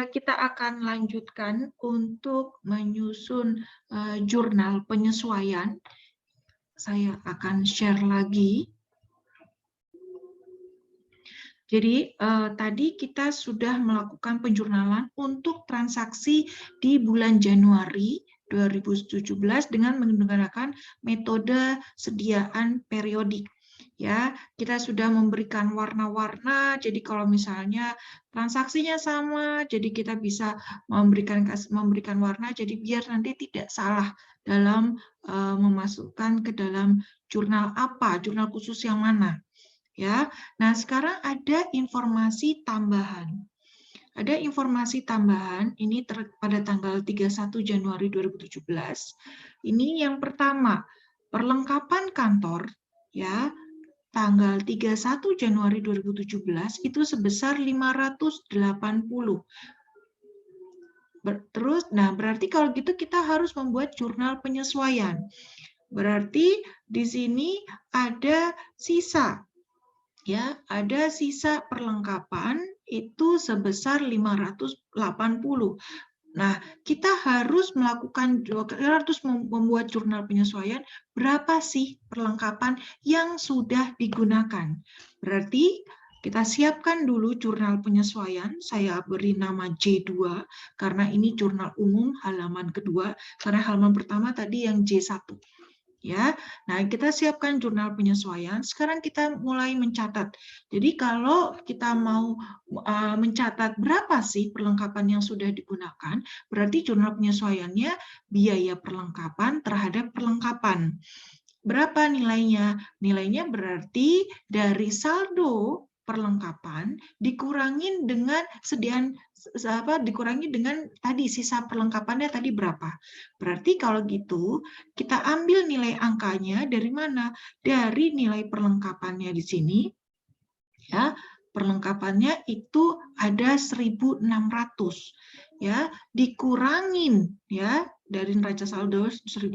kita akan lanjutkan untuk menyusun jurnal penyesuaian. Saya akan share lagi. Jadi tadi kita sudah melakukan penjurnalan untuk transaksi di bulan Januari 2017 dengan menggunakan metode sediaan periodik. Ya, kita sudah memberikan warna-warna. Jadi kalau misalnya transaksinya sama, jadi kita bisa memberikan warna. Jadi biar nanti tidak salah dalam memasukkan ke dalam jurnal apa, jurnal khusus yang mana. Ya, nah sekarang ada informasi tambahan. Ada informasi tambahan ini pada tanggal 31 Januari 2017. Ini yang pertama, perlengkapan kantor ya, tanggal 31 Januari 2017 itu sebesar 580. Terus, nah berarti kalau gitu kita harus membuat jurnal penyesuaian. Berarti di sini ada sisa. Ya, ada sisa perlengkapan itu sebesar 580. Nah, kita harus membuat jurnal penyesuaian berapa sih perlengkapan yang sudah digunakan. Berarti kita siapkan dulu jurnal penyesuaian, saya beri nama J2 karena ini jurnal umum halaman kedua, karena halaman pertama tadi yang J1. Ya, nah kita siapkan jurnal penyesuaian. Sekarang kita mulai mencatat. Jadi kalau kita mau mencatat berapa sih perlengkapan yang sudah digunakan, berarti jurnal penyesuaiannya biaya perlengkapan terhadap perlengkapan. Berapa nilainya? Nilainya berarti dari saldo perlengkapan dikurangin dengan dikurangi dengan tadi sisa perlengkapannya tadi berapa. Berarti kalau gitu kita ambil nilai angkanya dari mana? Dari nilai perlengkapannya di sini. Ya, perlengkapannya itu ada 1.600 ya, dikurangin ya dari neraca saldo 1.600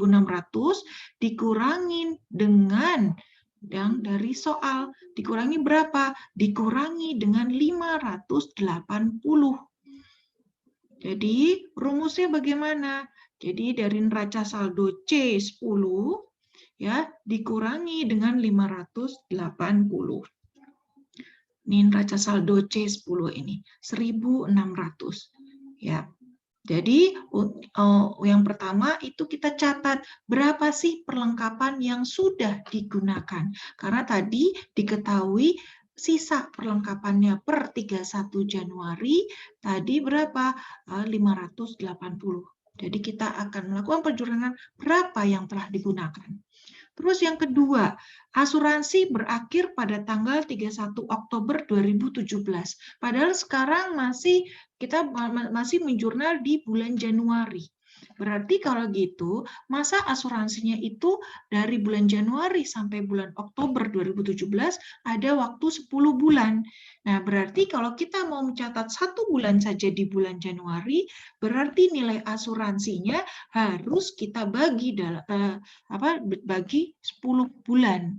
dikurangin dengan yang dari soal, dikurangi berapa? Dikurangi dengan 580. Jadi rumusnya bagaimana? Jadi dari neraca saldo C10 ya dikurangi dengan 580. Ini neraca saldo C10 ini 1.600 ya. Jadi yang pertama itu kita catat berapa sih perlengkapan yang sudah digunakan. Karena tadi diketahui sisa perlengkapannya per 31 Januari tadi berapa? 580. Jadi kita akan melakukan penjurnalan berapa yang telah digunakan. Terus yang kedua, asuransi berakhir pada tanggal 31 Oktober 2017. Padahal sekarang kita masih menjurnal di bulan Januari. Berarti kalau gitu, masa asuransinya itu dari bulan Januari sampai bulan Oktober 2017 ada waktu 10 bulan. Nah, berarti kalau kita mau mencatat 1 bulan saja di bulan Januari, berarti nilai asuransinya harus kita bagi bagi 10 bulan.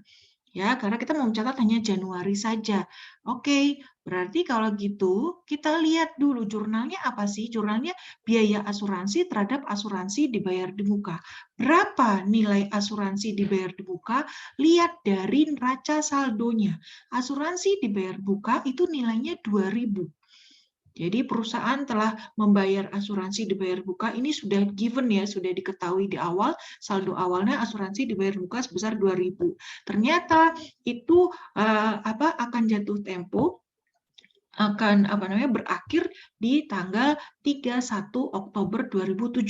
Ya, karena kita mau mencatat hanya Januari saja. Oke, berarti kalau gitu kita lihat dulu jurnalnya apa sih? Jurnalnya biaya asuransi terhadap asuransi dibayar di muka. Berapa nilai asuransi dibayar di muka? Lihat dari neraca saldonya. Asuransi dibayar buka itu nilainya 2.000. Jadi perusahaan telah membayar asuransi dibayar buka, ini sudah given ya, sudah diketahui di awal, saldo awalnya asuransi dibayar buka sebesar 2.000. Ternyata itu akan jatuh tempo, akan berakhir di tanggal 31 Oktober 2017.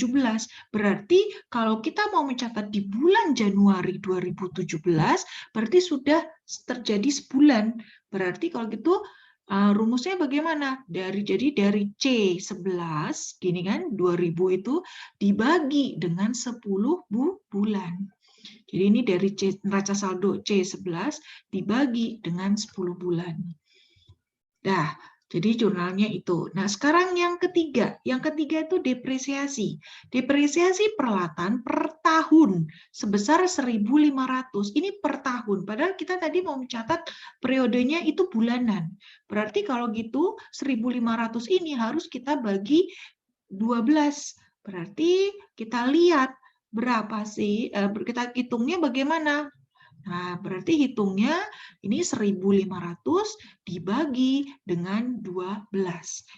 Berarti kalau kita mau mencatat di bulan Januari 2017, berarti sudah terjadi sebulan. Berarti kalau gitu rumusnya bagaimana? Jadi dari C11 gini kan 2.000 itu dibagi dengan 10 bulan. Jadi ini dari neraca saldo C11 dibagi dengan 10 bulan. Nah, Jadi jurnalnya itu. Nah, sekarang yang ketiga. Yang ketiga itu depresiasi. Depresiasi peralatan per tahun sebesar 1.500. Ini per tahun. Padahal kita tadi mau mencatat periodenya itu bulanan. Berarti kalau gitu 1.500 ini harus kita bagi 12. Berarti kita lihat berapa sih, kita hitungnya bagaimana. Nah, berarti hitungnya ini 1.500 dibagi dengan 12.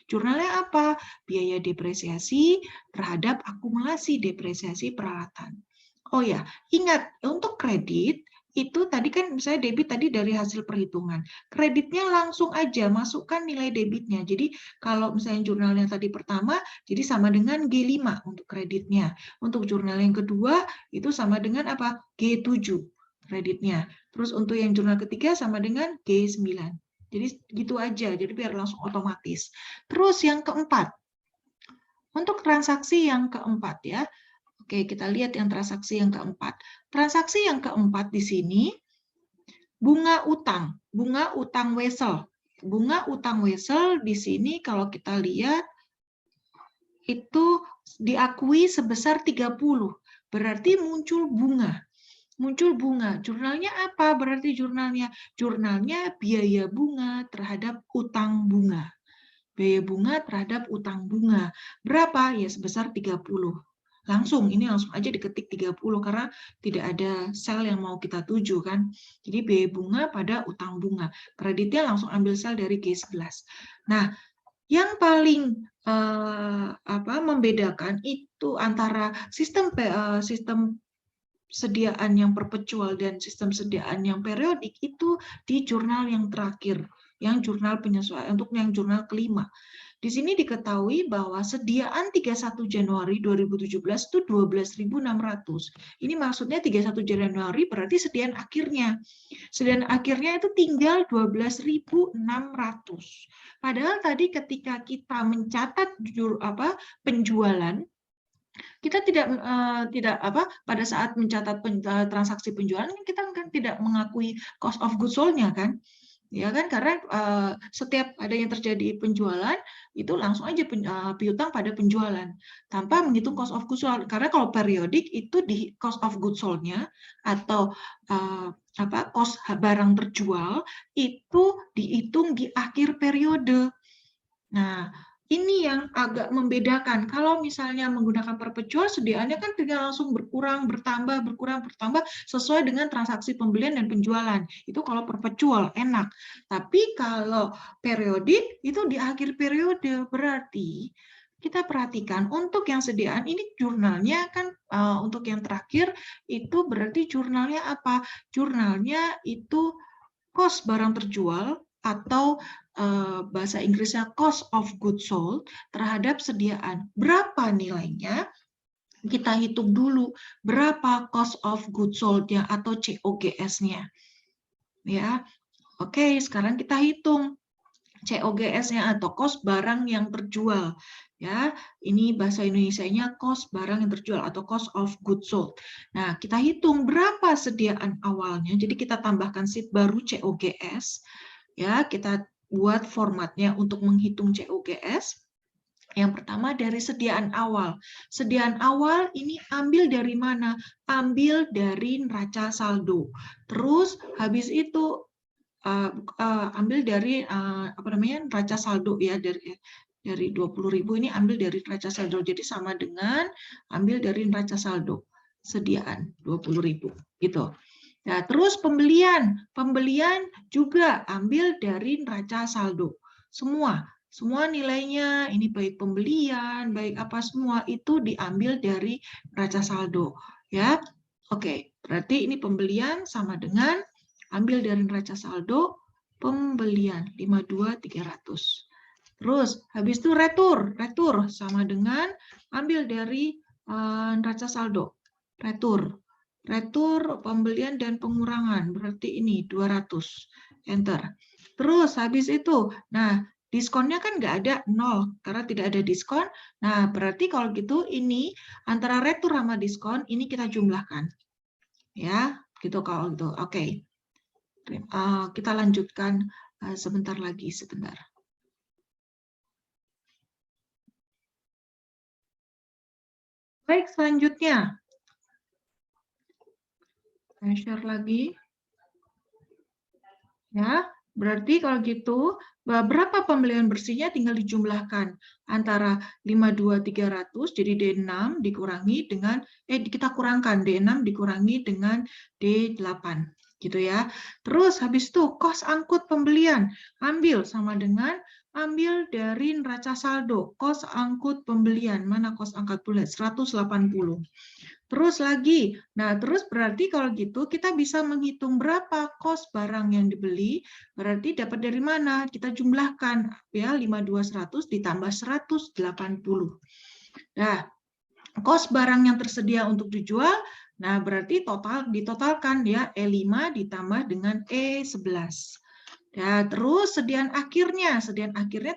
Jurnalnya apa? Biaya depresiasi terhadap akumulasi depresiasi peralatan. Oh ya, ingat untuk kredit itu tadi kan misalnya debit tadi dari hasil perhitungan. Kreditnya langsung aja masukkan nilai debitnya. Jadi kalau misalnya jurnal yang tadi pertama, jadi sama dengan G5 untuk kreditnya. Untuk jurnal yang kedua itu sama dengan apa? G7 kreditnya. Terus untuk yang jurnal ketiga sama dengan G9. Jadi gitu aja, jadi biar langsung otomatis. Terus yang keempat, untuk transaksi yang keempat ya. Oke, kita lihat yang transaksi yang keempat. Transaksi yang keempat di sini, bunga utang wesel. Bunga utang wesel di sini kalau kita lihat itu diakui sebesar 30. Berarti muncul bunga. Jurnalnya apa? Berarti jurnalnya biaya bunga terhadap utang bunga. Biaya bunga terhadap utang bunga. Berapa? Ya sebesar 30. Langsung aja diketik 30 karena tidak ada sel yang mau kita tuju kan. Jadi biaya bunga pada utang bunga. Kreditnya langsung ambil sel dari G11. Nah, yang paling membedakan itu antara sistem sediaan yang perpetual dan sistem sediaan yang periodik itu di jurnal yang terakhir, yang jurnal penyesuaian, untuk yang jurnal kelima. Di sini diketahui bahwa sediaan 31 Januari 2017 itu 12.600. Ini maksudnya 31 Januari berarti sediaan akhirnya. Sediaan akhirnya itu tinggal 12.600. Padahal tadi ketika kita mencatat penjualan, kita tidak pada saat mencatat transaksi penjualan kita kan tidak mengakui cost of goods sold-nya kan, ya kan, karena setiap ada yang terjadi penjualan itu langsung aja piutang pada penjualan tanpa menghitung cost of goods sold. Karena kalau periodik itu di cost of goods sold-nya atau cost barang terjual itu dihitung di akhir periode. Nah, ini yang agak membedakan. Kalau misalnya menggunakan perpetual, sediaannya kan tinggal langsung berkurang, bertambah sesuai dengan transaksi pembelian dan penjualan. Itu kalau perpetual, enak. Tapi kalau periodik, itu di akhir periode. Berarti kita perhatikan untuk yang sediaan ini jurnalnya kan untuk yang terakhir itu berarti jurnalnya apa? Jurnalnya itu cost barang terjual atau bahasa Inggrisnya cost of goods sold terhadap sediaan. Berapa nilainya? Kita hitung dulu berapa cost of goods sold-nya atau COGS-nya. Ya. Oke, sekarang kita hitung COGS-nya atau cost barang yang terjual. Ya, ini bahasa Indonesianya cost barang yang terjual atau cost of goods sold. Nah, kita hitung berapa sediaan awalnya. Jadi kita tambahkan sheet baru COGS. Ya, kita buat formatnya untuk menghitung COGS. Yang pertama dari sediaan awal. Sediaan awal ini ambil dari mana? Ambil dari neraca saldo. Terus habis itu ambil dari neraca saldo ya, dari 20.000 ini ambil dari neraca saldo. Jadi sama dengan ambil dari neraca saldo sediaan 20.000 gitu. Nah, terus pembelian juga ambil dari neraca saldo. Semua nilainya, ini baik pembelian, baik apa semua itu diambil dari neraca saldo, ya. Oke, berarti ini pembelian sama dengan ambil dari neraca saldo pembelian 52.300. Terus habis itu retur sama dengan ambil dari neraca saldo. Retur pembelian dan pengurangan berarti ini 200. Enter. Terus habis itu, nah diskonnya kan nggak ada 0 karena tidak ada diskon. Nah, berarti kalau gitu ini antara retur sama diskon ini kita jumlahkan. Ya, gitu kalau gitu. Oke. Kita lanjutkan sebentar lagi. Baik, selanjutnya. Saya share lagi. Ya, berarti kalau gitu, berapa pembelian bersihnya tinggal dijumlahkan antara 52.300, jadi D6 dikurangi dengan, kita kurangkan D6 dikurangi dengan D8. Gitu ya. Terus habis itu, kos angkut pembelian. Ambil sama dengan, ambil dari neraca saldo. Kos angkut pembelian. Mana kos angkut pembelian? 180. Terus lagi, nah terus berarti kalau gitu kita bisa menghitung berapa kos barang yang dibeli, berarti dapat dari mana? Kita jumlahkan, ya 52.100 ditambah 180. Nah, kos barang yang tersedia untuk dijual, nah berarti ditotalkan ya E5 ditambah dengan E11. Ya, terus sediaan akhirnya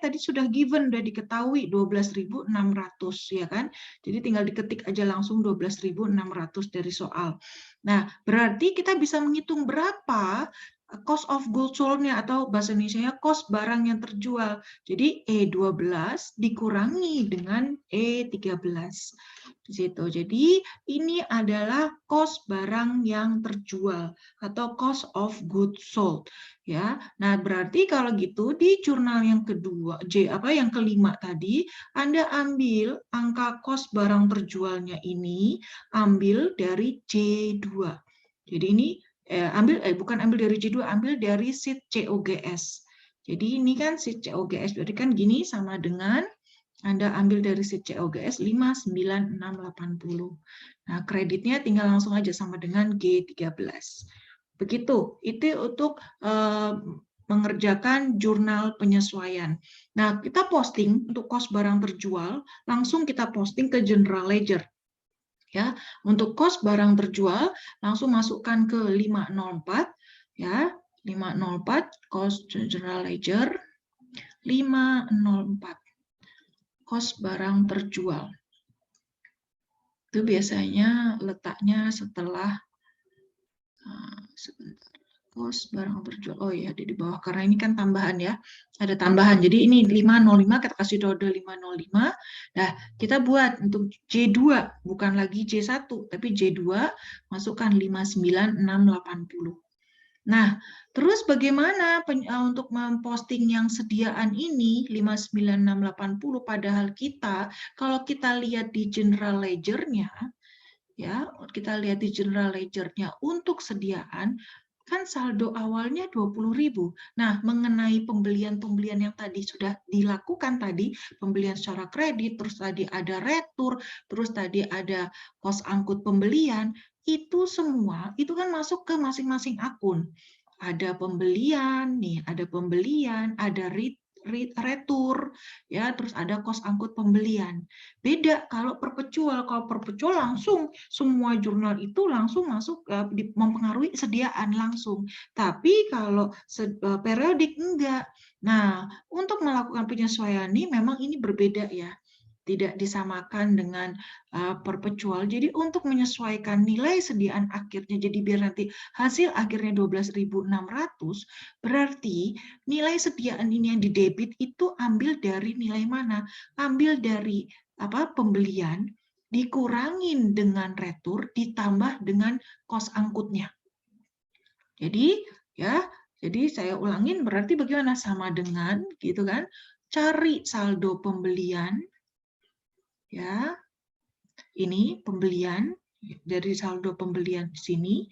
tadi sudah given, sudah diketahui 12.600 ya kan. Jadi tinggal diketik aja langsung 12.600 dari soal. Nah, berarti kita bisa menghitung berapa cost of goods sold-nya atau bahasa Indonesia-nya cost barang yang terjual. Jadi E12 dikurangi dengan E13. Di situ. Jadi ini adalah cost barang yang terjual atau cost of goods sold. Ya, nah berarti kalau gitu di jurnal yang kedua, yang kelima tadi, Anda ambil angka kos barang terjualnya ini, ambil dari J2. Jadi ini bukan ambil dari J2, ambil dari sheet COGS. Jadi ini kan sheet COGS, berarti kan gini sama dengan Anda ambil dari sheet COGS 59680. Nah, kreditnya tinggal langsung aja sama dengan G13. Begitu, itu untuk mengerjakan jurnal penyesuaian. Nah, kita posting untuk kos barang terjual, langsung kita posting ke General Ledger. Ya, untuk kos barang terjual, langsung masukkan ke 504, ya, 504 kos General Ledger 504 kos barang terjual. Itu biasanya letaknya setelah sebentar. Kos barang terjual. Oh ya, ada di bawah karena ini kan tambahan ya. Ada tambahan. Jadi ini 505, kita kasih kode 505. Nah, kita buat untuk J2, bukan lagi J1, tapi J2 masukkan 59680. Nah, terus bagaimana untuk memposting yang sediaan ini 59680, padahal kalau kita lihat di General Ledger-nya, ya, kita lihat di General Ledger-nya untuk sediaan, kan saldo awalnya 20.000. Nah, mengenai pembelian-pembelian yang tadi sudah dilakukan tadi, pembelian secara kredit, terus tadi ada retur, terus tadi ada kos angkut pembelian, itu semua itu kan masuk ke masing-masing akun. Ada pembelian, nih, ada pembelian, ada retur, ya, terus ada kos angkut pembelian. Beda kalau perpetual langsung semua jurnal itu langsung masuk mempengaruhi sediaan langsung. Tapi kalau periodik enggak. Nah, untuk melakukan penyesuaian ini memang ini berbeda ya. Tidak disamakan dengan perpetual. Jadi untuk menyesuaikan nilai sediaan akhirnya, jadi biar nanti hasil akhirnya 12.600, berarti nilai sediaan ini yang didebit itu ambil dari nilai mana? Ambil dari pembelian dikurangin dengan retur ditambah dengan kos angkutnya. Jadi ya, jadi saya ulangin berarti bagaimana, sama dengan gitu kan? Cari saldo pembelian, ya. Ini pembelian dari saldo pembelian di sini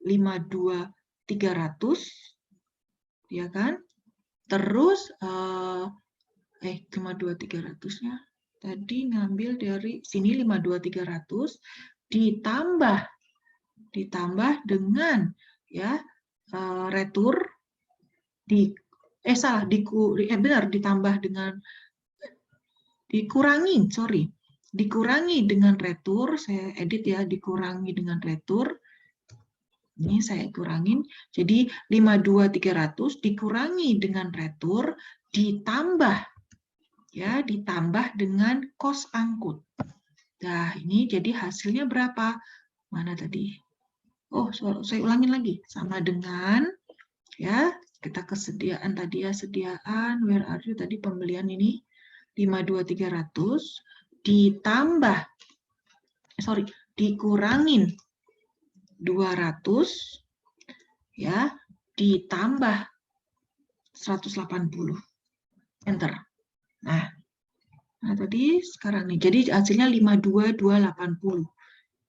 52.300, ya kan? Terus 52.300-nya tadi ngambil dari sini 52.300 ditambah dengan ya retur ditambah dengan dikurangi dengan retur, saya edit ya, dikurangi dengan retur. Ini saya kurangin, jadi 52.300 dikurangi dengan retur ditambah dengan kos angkut. Nah, ini jadi hasilnya berapa? Mana tadi? Oh, saya ulangin lagi. Sama dengan ya, kita kesediaan tadi ya, sediaan where are you tadi pembelian ini 52.300 ditambah dikurangin 200 ya ditambah 180. Enter. Nah, tadi sekarang nih. Jadi hasilnya 52280.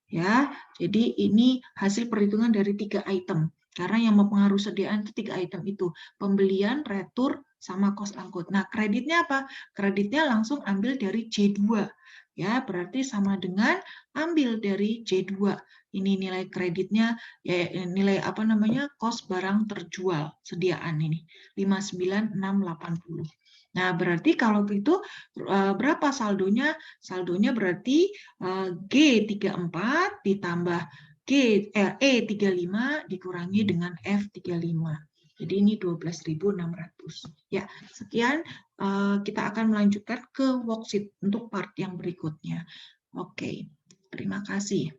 Ya, jadi ini hasil perhitungan dari 3 item. Karena yang mempengaruhi sediaan itu 3 item itu. Pembelian, retur, sama kos angkut. Nah, kreditnya apa? Kreditnya langsung ambil dari J2. Ya, berarti sama dengan ambil dari J2. Ini nilai kreditnya, ya nilai apa namanya? Kos barang terjual, sediaan ini. 59680. Nah, berarti kalau begitu berapa saldonya? Saldonya berarti G34 ditambah E35 dikurangi dengan F35. Jadi ini 12.600. Ya, sekian. Kita akan melanjutkan ke worksheet untuk part yang berikutnya. Oke, terima kasih.